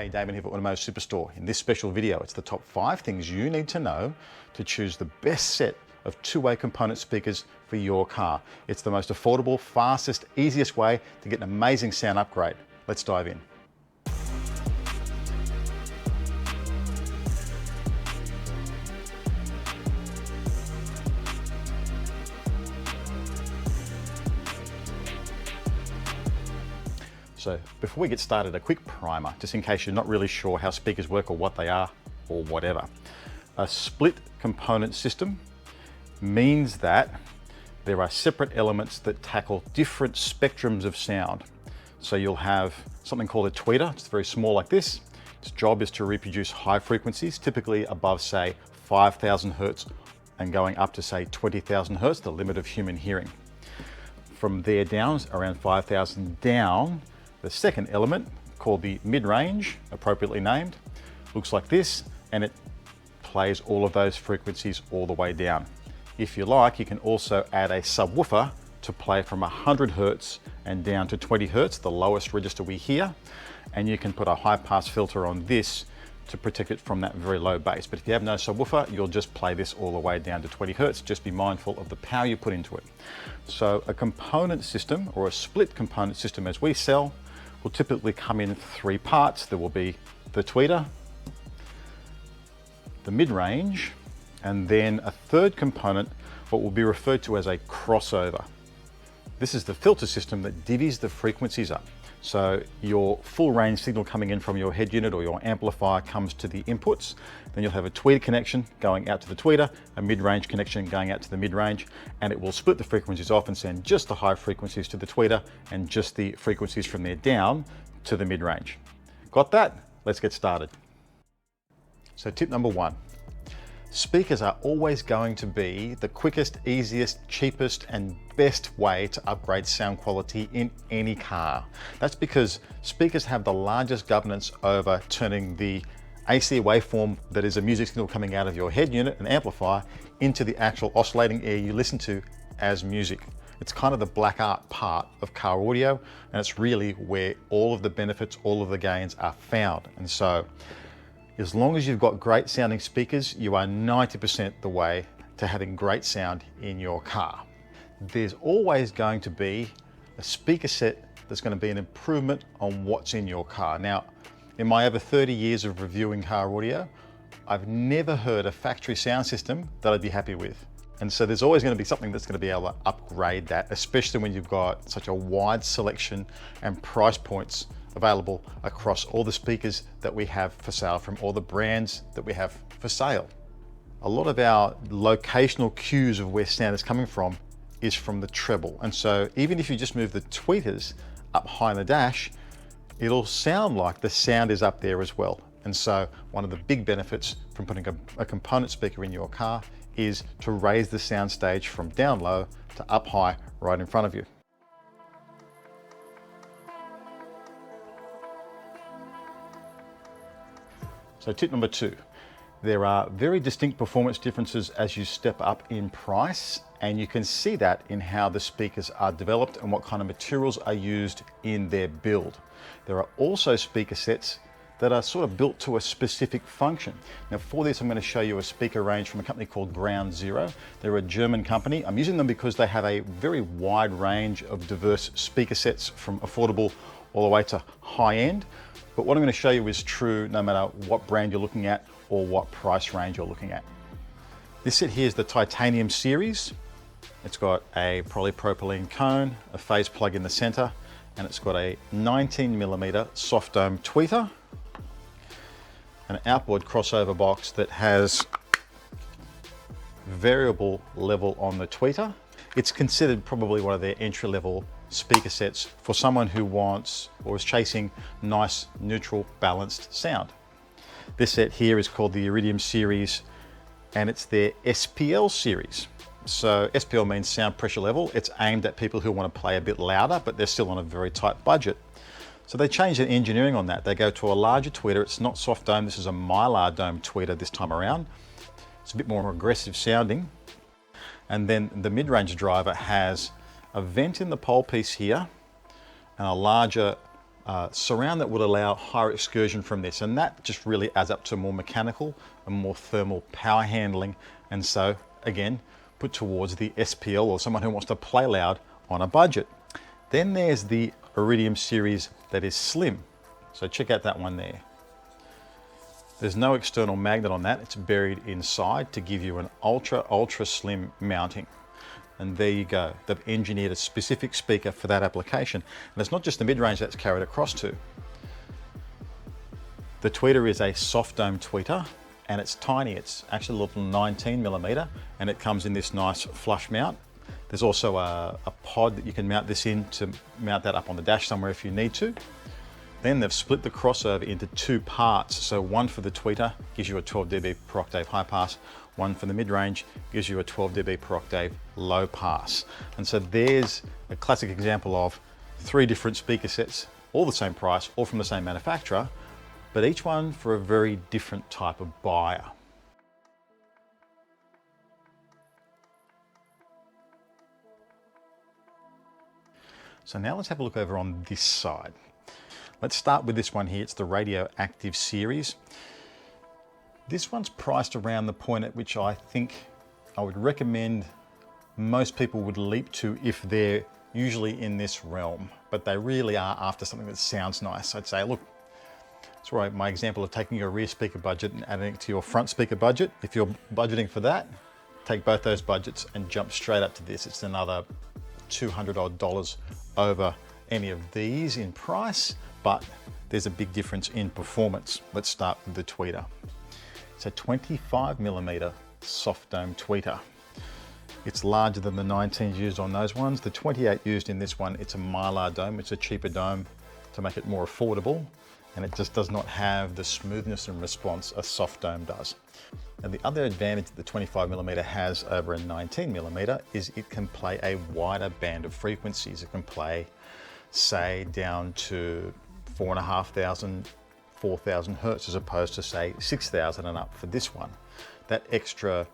Hey, Damon here at Automotive Superstore. In this special video, it's the top 5 things you need to know to choose the best set of two-way component speakers for your car. It's the most affordable, fastest, easiest way to get an amazing sound upgrade. Let's dive in. So before we get started, a quick primer, just in case you're not really sure how speakers work or what they are or whatever. A split component system means that there are separate elements that tackle different spectrums of sound. So you'll have something called a tweeter. It's very small like this. Its job is to reproduce high frequencies, typically above, say, 5,000 hertz and going up to, say, 20,000 hertz, the limit of human hearing. From there down, around 5,000 down, the second element, called the mid-range, appropriately named, looks like this, and it plays all of those frequencies all the way down. If you like, you can also add a subwoofer to play from 100 hertz and down to 20 hertz, the lowest register we hear, and you can put a high-pass filter on this to protect it from that very low bass. But if you have no subwoofer, you'll just play this all the way down to 20 hertz. Just be mindful of the power you put into it. So a component system, or a split component system as we sell, will typically come in 3 parts. There will be the tweeter, the mid-range, and then a third component, what will be referred to as a crossover. This is the filter system that divvies the frequencies up. So your full range signal coming in from your head unit or your amplifier comes to the inputs. Then you'll have a tweeter connection going out to the tweeter, a mid-range connection going out to the mid-range, and it will split the frequencies off and send just the high frequencies to the tweeter and just the frequencies from there down to the mid-range. Got that? Let's get started. So tip number 1. Speakers are always going to be the quickest, easiest, cheapest, and best way to upgrade sound quality in any car. That's because speakers have the largest governance over turning the AC waveform that is a music signal coming out of your head unit and amplifier into the actual oscillating air you listen to as music. It's kind of the black art part of car audio, and it's really where all of the benefits, all of the gains are found. And so, as long as you've got great sounding speakers, you are 90% the way to having great sound in your car. There's always going to be a speaker set that's going to be an improvement on what's in your car. Now, in my over 30 years of reviewing car audio, I've never heard a factory sound system that I'd be happy with. And so there's always going to be something that's going to be able to upgrade that, especially when you've got such a wide selection and price points available across all the speakers that we have for sale from all the brands that we have for sale. A lot of our locational cues of where sound is coming from is from the treble. And so even if you just move the tweeters up high in the dash, it'll sound like the sound is up there as well. And so one of the big benefits from putting a component speaker in your car is to raise the sound stage from down low to up high right in front of you. So tip number 2, there are very distinct performance differences as you step up in price, and you can see that in how the speakers are developed and what kind of materials are used in their build. There are also speaker sets that are sort of built to a specific function. Now for this, I'm going to show you a speaker range from a company called Ground Zero. They're a German company. I'm using them because they have a very wide range of diverse speaker sets from affordable all the way to high end. But what I'm going to show you is true no matter what brand you're looking at or what price range you're looking at. This set here is the Titanium series. It's got a polypropylene cone, a phase plug in the center, and it's got a 19mm soft dome tweeter, an outboard crossover box that has variable level on the tweeter. It's considered probably one of their entry-level speaker sets for someone who wants or is chasing nice, neutral, balanced sound. This set here is called the Iridium series, and it's their SPL series. So SPL means sound pressure level. It's aimed at people who want to play a bit louder, but they're still on a very tight budget. So they changed the engineering on that. They go to a larger tweeter. It's not soft dome. This is a Mylar dome tweeter this time around. It's a bit more aggressive sounding. And then the mid-range driver has a vent in the pole piece here and a larger surround that would allow higher excursion from this, and that just really adds up to more mechanical and more thermal power handling, and so again put towards the SPL or someone who wants to play loud on a budget. Then there's the Iridium series that is slim, so check out that one there. There's no external magnet on that, it's buried inside to give you an ultra slim mounting. And there you go, they've engineered a specific speaker for that application. And it's not just the mid-range that's carried across to. The tweeter is a soft dome tweeter, and it's tiny. It's actually a little 19mm, and it comes in this nice flush mount. There's also a pod that you can mount this in to mount that up on the dash somewhere if you need to. Then they've split the crossover into two parts. So one for the tweeter gives you a 12 dB per octave high pass. One for the mid-range gives you a 12 dB per octave low pass. And so there's a classic example of three different speaker sets, all the same price, all from the same manufacturer, but each one for a very different type of buyer. So now let's have a look over on this side. Let's start with this one here. It's the Radio Active series. This one's priced around the point at which I think I would recommend most people would leap to if they're usually in this realm, but they really are after something that sounds nice. I'd say, look, that's right, my example of taking your rear speaker budget and adding it to your front speaker budget. If you're budgeting for that, take both those budgets and jump straight up to this. It's another $200 odd over any of these in price, but there's a big difference in performance. Let's start with the tweeter. It's a 25mm soft dome tweeter. It's larger than the 19s used on those ones. The 28 used in this one, it's a Mylar dome. It's a cheaper dome to make it more affordable, and it just does not have the smoothness and response a soft dome does. And the other advantage that the 25mm has over a 19mm is it can play a wider band of frequencies. It can play, say, down to 4,500, 4,000 hertz as opposed to, say, 6,000 and up for this one. That extra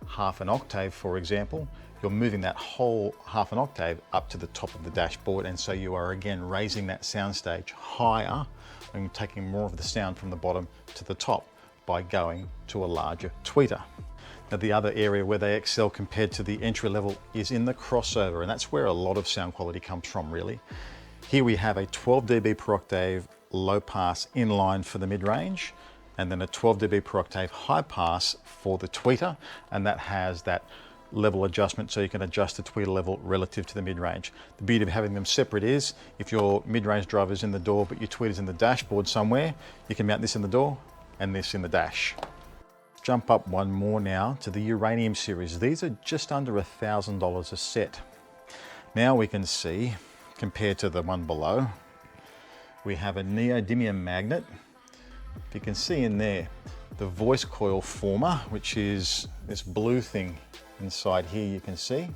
half an octave, for example, you're moving that whole half an octave up to the top of the dashboard, and so you are again raising that soundstage higher and taking more of the sound from the bottom to the top by going to a larger tweeter. Now, the other area where they excel compared to the entry level is in the crossover, and that's where a lot of sound quality comes from, really. Here we have a 12 dB per octave low pass inline for the mid-range, and then a 12 dB per octave high pass for the tweeter, and that has that level adjustment so you can adjust the tweeter level relative to the mid-range. The beauty of having them separate is if your mid-range driver's in the door but your tweeter's in the dashboard somewhere, you can mount this in the door and this in the dash. Jump up one more now to the Uranium series. These are just under $1,000 a set. Now we can see, compared to the one below, we have a neodymium magnet. You can see in there the voice coil former, which is this blue thing inside here. You can see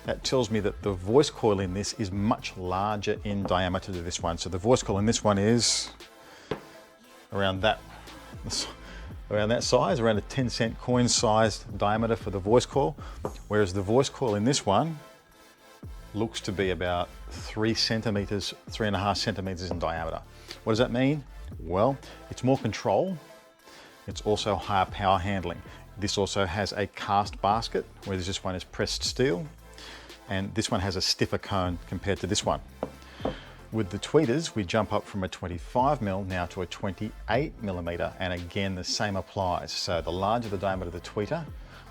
that tells me that the voice coil in this is much larger in diameter to this one. So the voice coil in this one is around that size, around a 10-cent coin sized diameter for the voice coil, whereas the voice coil in this one looks to be about 3 centimeters, 3.5 centimeters in diameter. What does that mean? Well, it's more control. It's also higher power handling. This also has a cast basket, whereas this one is pressed steel, and this one has a stiffer cone compared to this one. With the tweeters, we jump up from a 25mm now to a 28mm, and again the same applies. So the larger the diameter of the tweeter,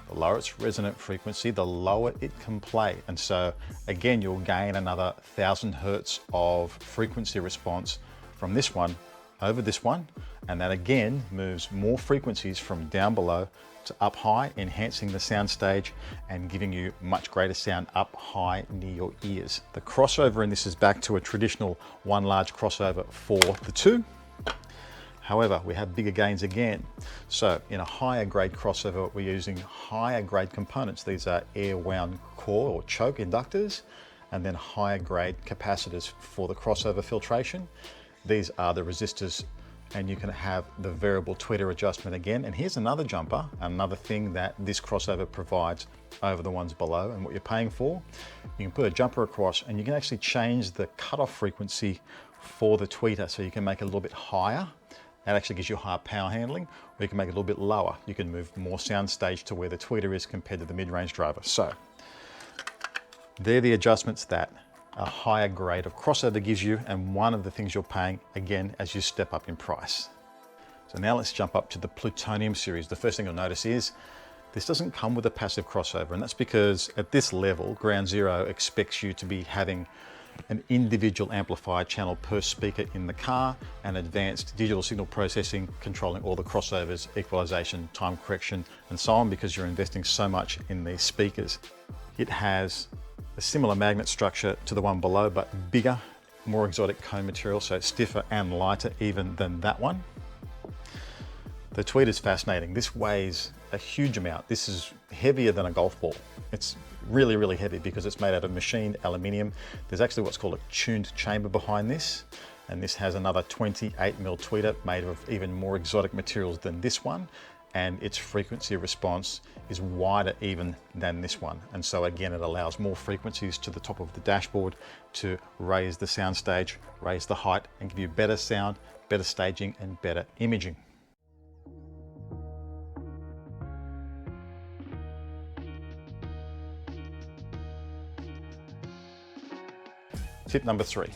the lower its resonant frequency, the lower it can play. And so again, you'll gain another 1,000 hertz of frequency response from this one over this one. And that again moves more frequencies from down below to up high, enhancing the sound stage and giving you much greater sound up high near your ears. The crossover in this is back to a traditional one large crossover for the two. However, we have bigger gains again. So in a higher grade crossover, we're using higher grade components. These are air wound core or choke inductors, and then higher grade capacitors for the crossover filtration. These are the resistors, and you can have the variable tweeter adjustment again. And here's another jumper, another thing that this crossover provides over the ones below and what you're paying for. You can put a jumper across and you can actually change the cutoff frequency for the tweeter. So you can make it a little bit higher. That actually gives you higher power handling, or you can make it a little bit lower. You can move more soundstage to where the tweeter is compared to the mid-range driver. So they're the adjustments that a higher grade of crossover gives you, and one of the things you're paying, again, as you step up in price. So now let's jump up to the Plutonium series. The first thing you'll notice is this doesn't come with a passive crossover, and that's because at this level, Ground Zero expects you to be having an individual amplifier channel per speaker in the car, and advanced digital signal processing, controlling all the crossovers, equalization, time correction, and so on, because you're investing so much in these speakers. It has a similar magnet structure to the one below, but bigger, more exotic cone material, so it's stiffer and lighter even than that one. The tweeter is fascinating. This weighs a huge amount. This is heavier than a golf ball. It's really, really heavy because it's made out of machined aluminium. There's actually what's called a tuned chamber behind this, and this has another 28mm tweeter made of even more exotic materials than this one, and its frequency response is wider even than this one. And so again, it allows more frequencies to the top of the dashboard to raise the soundstage, raise the height, and give you better sound, better staging, and better imaging. Tip number 3,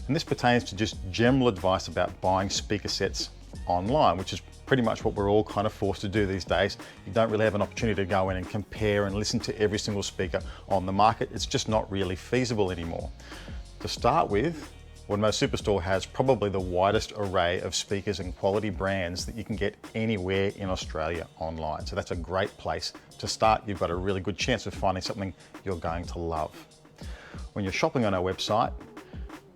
and this pertains to just general advice about buying speaker sets online, which is pretty much what we're all kind of forced to do these days. You don't really have an opportunity to go in and compare and listen to every single speaker on the market. It's just not really feasible anymore. To start with, Automotive Superstore has probably the widest array of speakers and quality brands that you can get anywhere in Australia online. So that's a great place to start. You've got a really good chance of finding something you're going to love. When you're shopping on our website,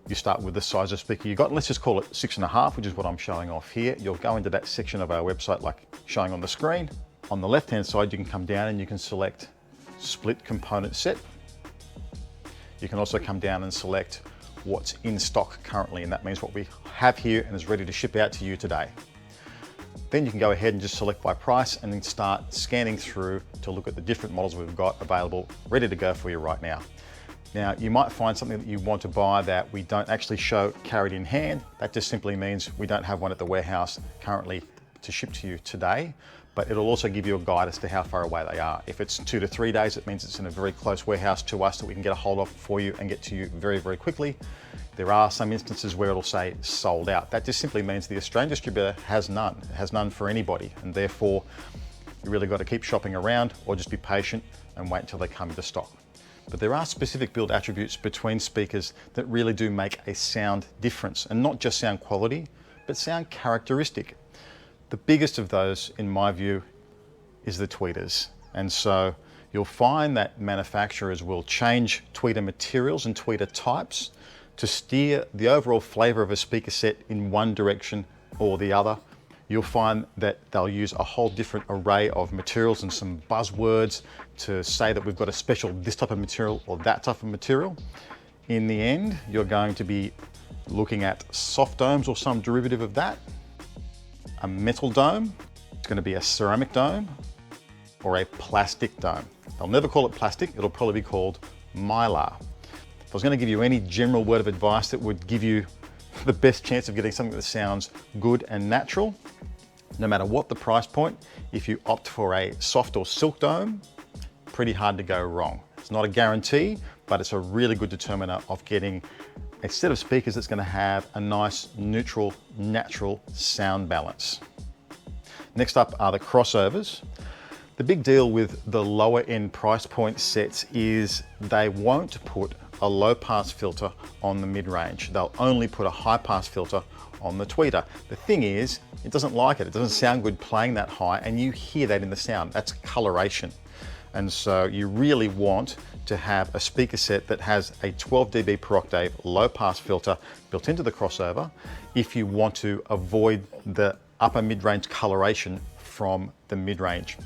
you start with the size of speaker you got. Let's just call it 6.5, which is what I'm showing off here. You'll go into that section of our website like showing on the screen. On the left-hand side, you can come down and you can select split component set. You can also come down and select what's in stock currently, and that means what we have here and is ready to ship out to you today. Then you can go ahead and just select by price and then start scanning through to look at the different models we've got available, ready to go for you right now. Now, you might find something that you want to buy that we don't actually show carried in hand. That just simply means we don't have one at the warehouse currently to ship to you today, but it'll also give you a guide as to how far away they are. If it's 2 to 3 days, it means it's in a very close warehouse to us that we can get a hold of for you and get to you very, very quickly. There are some instances where it'll say sold out. That just simply means the Australian distributor has none. It has none for anybody, and therefore you really got to keep shopping around or just be patient and wait until they come into stock. But there are specific build attributes between speakers that really do make a sound difference, and not just sound quality, but sound characteristic. The biggest of those, in my view, is the tweeters. And so you'll find that manufacturers will change tweeter materials and tweeter types to steer the overall flavor of a speaker set in one direction or the other. You'll find that they'll use a whole different array of materials and some buzzwords to say that we've got a special this type of material or that type of material. In the end, you're going to be looking at soft domes or some derivative of that, a metal dome, it's going to be a ceramic dome, or a plastic dome. They'll never call it plastic, it'll probably be called mylar. If I was going to give you any general word of advice that would give you the best chance of getting something that sounds good and natural, no matter what the price point, if you opt for a soft or silk dome, pretty hard to go wrong. It's not a guarantee, but it's a really good determiner of getting a set of speakers that's going to have a nice, neutral, natural sound balance. Next up are the crossovers. The big deal with the lower end price point sets is they won't put a low pass filter on the mid-range. They'll only put a high pass filter on the tweeter. The thing is, it doesn't like it. It doesn't sound good playing that high, and you hear that in the sound. That's coloration. And so you really want to have a speaker set that has a 12 dB per octave low pass filter built into the crossover if you want to avoid the upper mid-range coloration from the mid-range.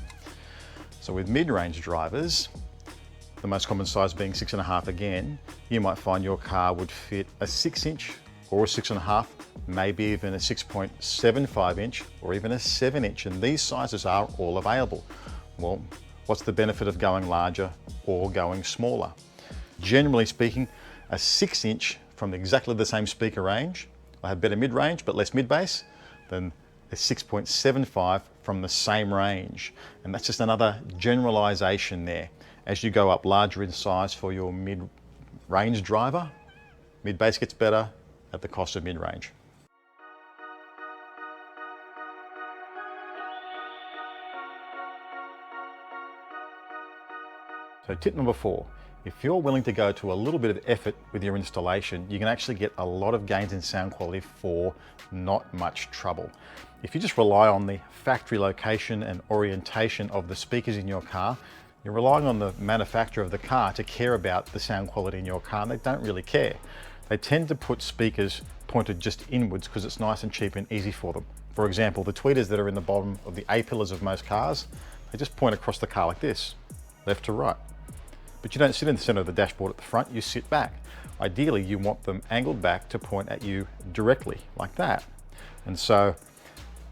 So with mid-range drivers, the most common size being 6.5 again, you might find your car would fit a 6-inch or a 6.5, maybe even a 6.75 inch or even a 7-inch, and these sizes are all available. Well, what's the benefit of going larger or going smaller? Generally speaking, a 6-inch from exactly the same speaker range, I have better mid-range but less mid-bass, than a 6.75 from the same range. And that's just another generalization there. As you go up larger in size for your mid-range driver, mid-bass gets better at the cost of mid-range. So tip number 4, if you're willing to go to a little bit of effort with your installation, you can actually get a lot of gains in sound quality for not much trouble. If you just rely on the factory location and orientation of the speakers in your car, you're relying on the manufacturer of the car to care about the sound quality in your car, and they don't really care. They tend to put speakers pointed just inwards because it's nice and cheap and easy for them. For example, the tweeters that are in the bottom of the A-pillars of most cars, they just point across the car like this, left to right. But you don't sit in the center of the dashboard at the front, you sit back. Ideally, you want them angled back to point at you directly, like that. And so,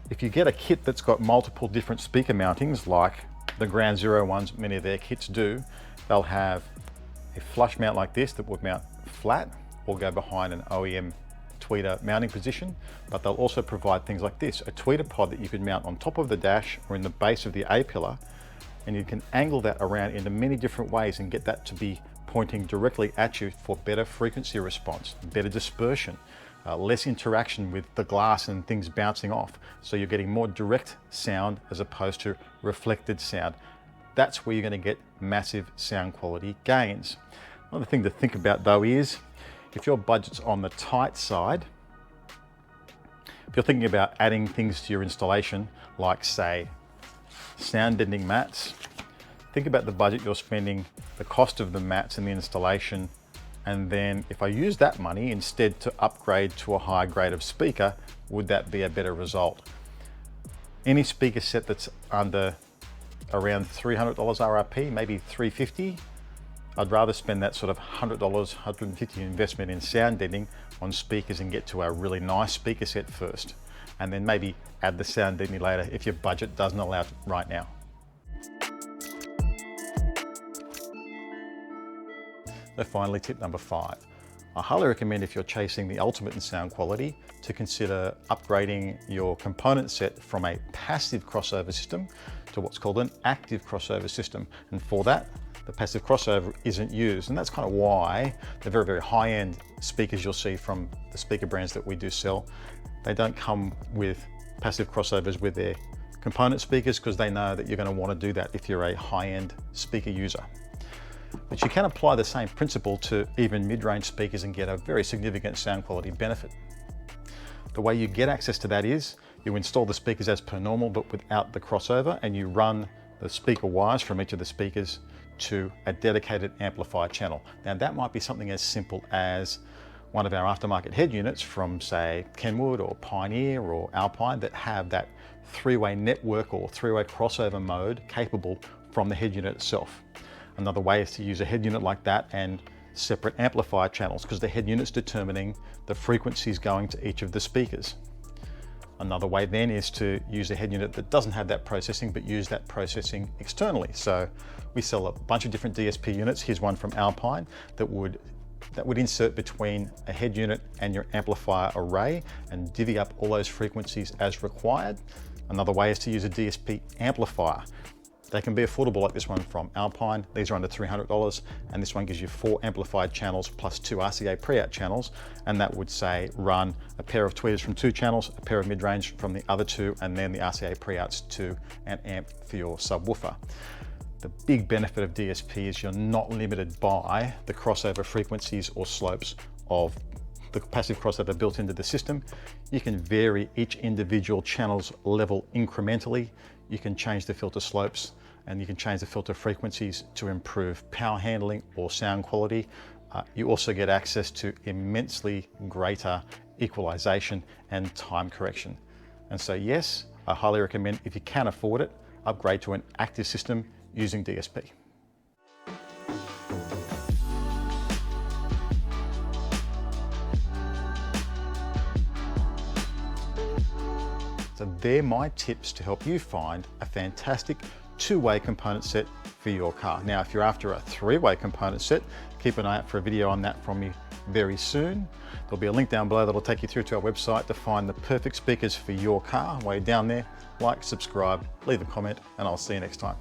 if you get a kit that's got multiple different speaker mountings, like the Ground Zero ones, many of their kits do, they'll have a flush mount like this that would mount flat or go behind an OEM tweeter mounting position, but they'll also provide things like this, a tweeter pod that you can mount on top of the dash or in the base of the A-pillar, and you can angle that around into many different ways and get that to be pointing directly at you for better frequency response, better dispersion, less interaction with the glass and things bouncing off. So you're getting more direct sound as opposed to reflected sound. That's where you're going to get massive sound quality gains. Another thing to think about though is, if your budget's on the tight side, if you're thinking about adding things to your installation, like say, sound deadening mats, think about the budget you're spending, the cost of the mats and the installation, and then if I use that money instead to upgrade to a higher grade of speaker, would that be a better result? Any speaker set that's under around $300 RRP, maybe $350, I'd rather spend that sort of $100, $150 investment in sound deadening on speakers and get to a really nice speaker set first, and then maybe add the sound deadening later if your budget doesn't allow it right now. So finally, tip number 5. I highly recommend, if you're chasing the ultimate in sound quality, to consider upgrading your component set from a passive crossover system to what's called an active crossover system. And for that, the passive crossover isn't used. And that's kind of why the very, very high-end speakers you'll see from the speaker brands that we do sell, they don't come with passive crossovers with their component speakers, because they know that you're going to want to do that if you're a high-end speaker user. But you can apply the same principle to even mid-range speakers and get a very significant sound quality benefit. The way you get access to that is you install the speakers as per normal but without the crossover, and you run the speaker wires from each of the speakers to a dedicated amplifier channel. Now that might be something as simple as one of our aftermarket head units from say Kenwood or Pioneer or Alpine that have that three-way network or three-way crossover mode capable from the head unit itself. Another way is to use a head unit like that and separate amplifier channels, because the head unit's determining the frequencies going to each of the speakers. Another way then is to use a head unit that doesn't have that processing but use that processing externally. So we sell a bunch of different DSP units. Here's one from Alpine that would insert between a head unit and your amplifier array and divvy up all those frequencies as required. Another way is to use a DSP amplifier. They can be affordable, like this one from Alpine. These are under $300, and this one gives you 4 amplified channels plus 2 RCA pre-out channels, and that would say run a pair of tweeters from 2 channels, a pair of mid-range from the other 2, and then the RCA pre-outs to an amp for your subwoofer. The big benefit of DSP is you're not limited by the crossover frequencies or slopes of the passive crossover built into the system. You can vary each individual channel's level incrementally. You can change the filter slopes, and you can change the filter frequencies to improve power handling or sound quality. You also get access to immensely greater equalization and time correction. And so yes, I highly recommend, if you can afford it, upgrade to an active system using DSP. So they're my tips to help you find a fantastic 2-way component set for your car. Now, if you're after a 3-way component set, keep an eye out for a video on that from me very soon. There'll be a link down below that'll take you through to our website to find the perfect speakers for your car. While you're down there, like, subscribe, leave a comment, and I'll see you next time.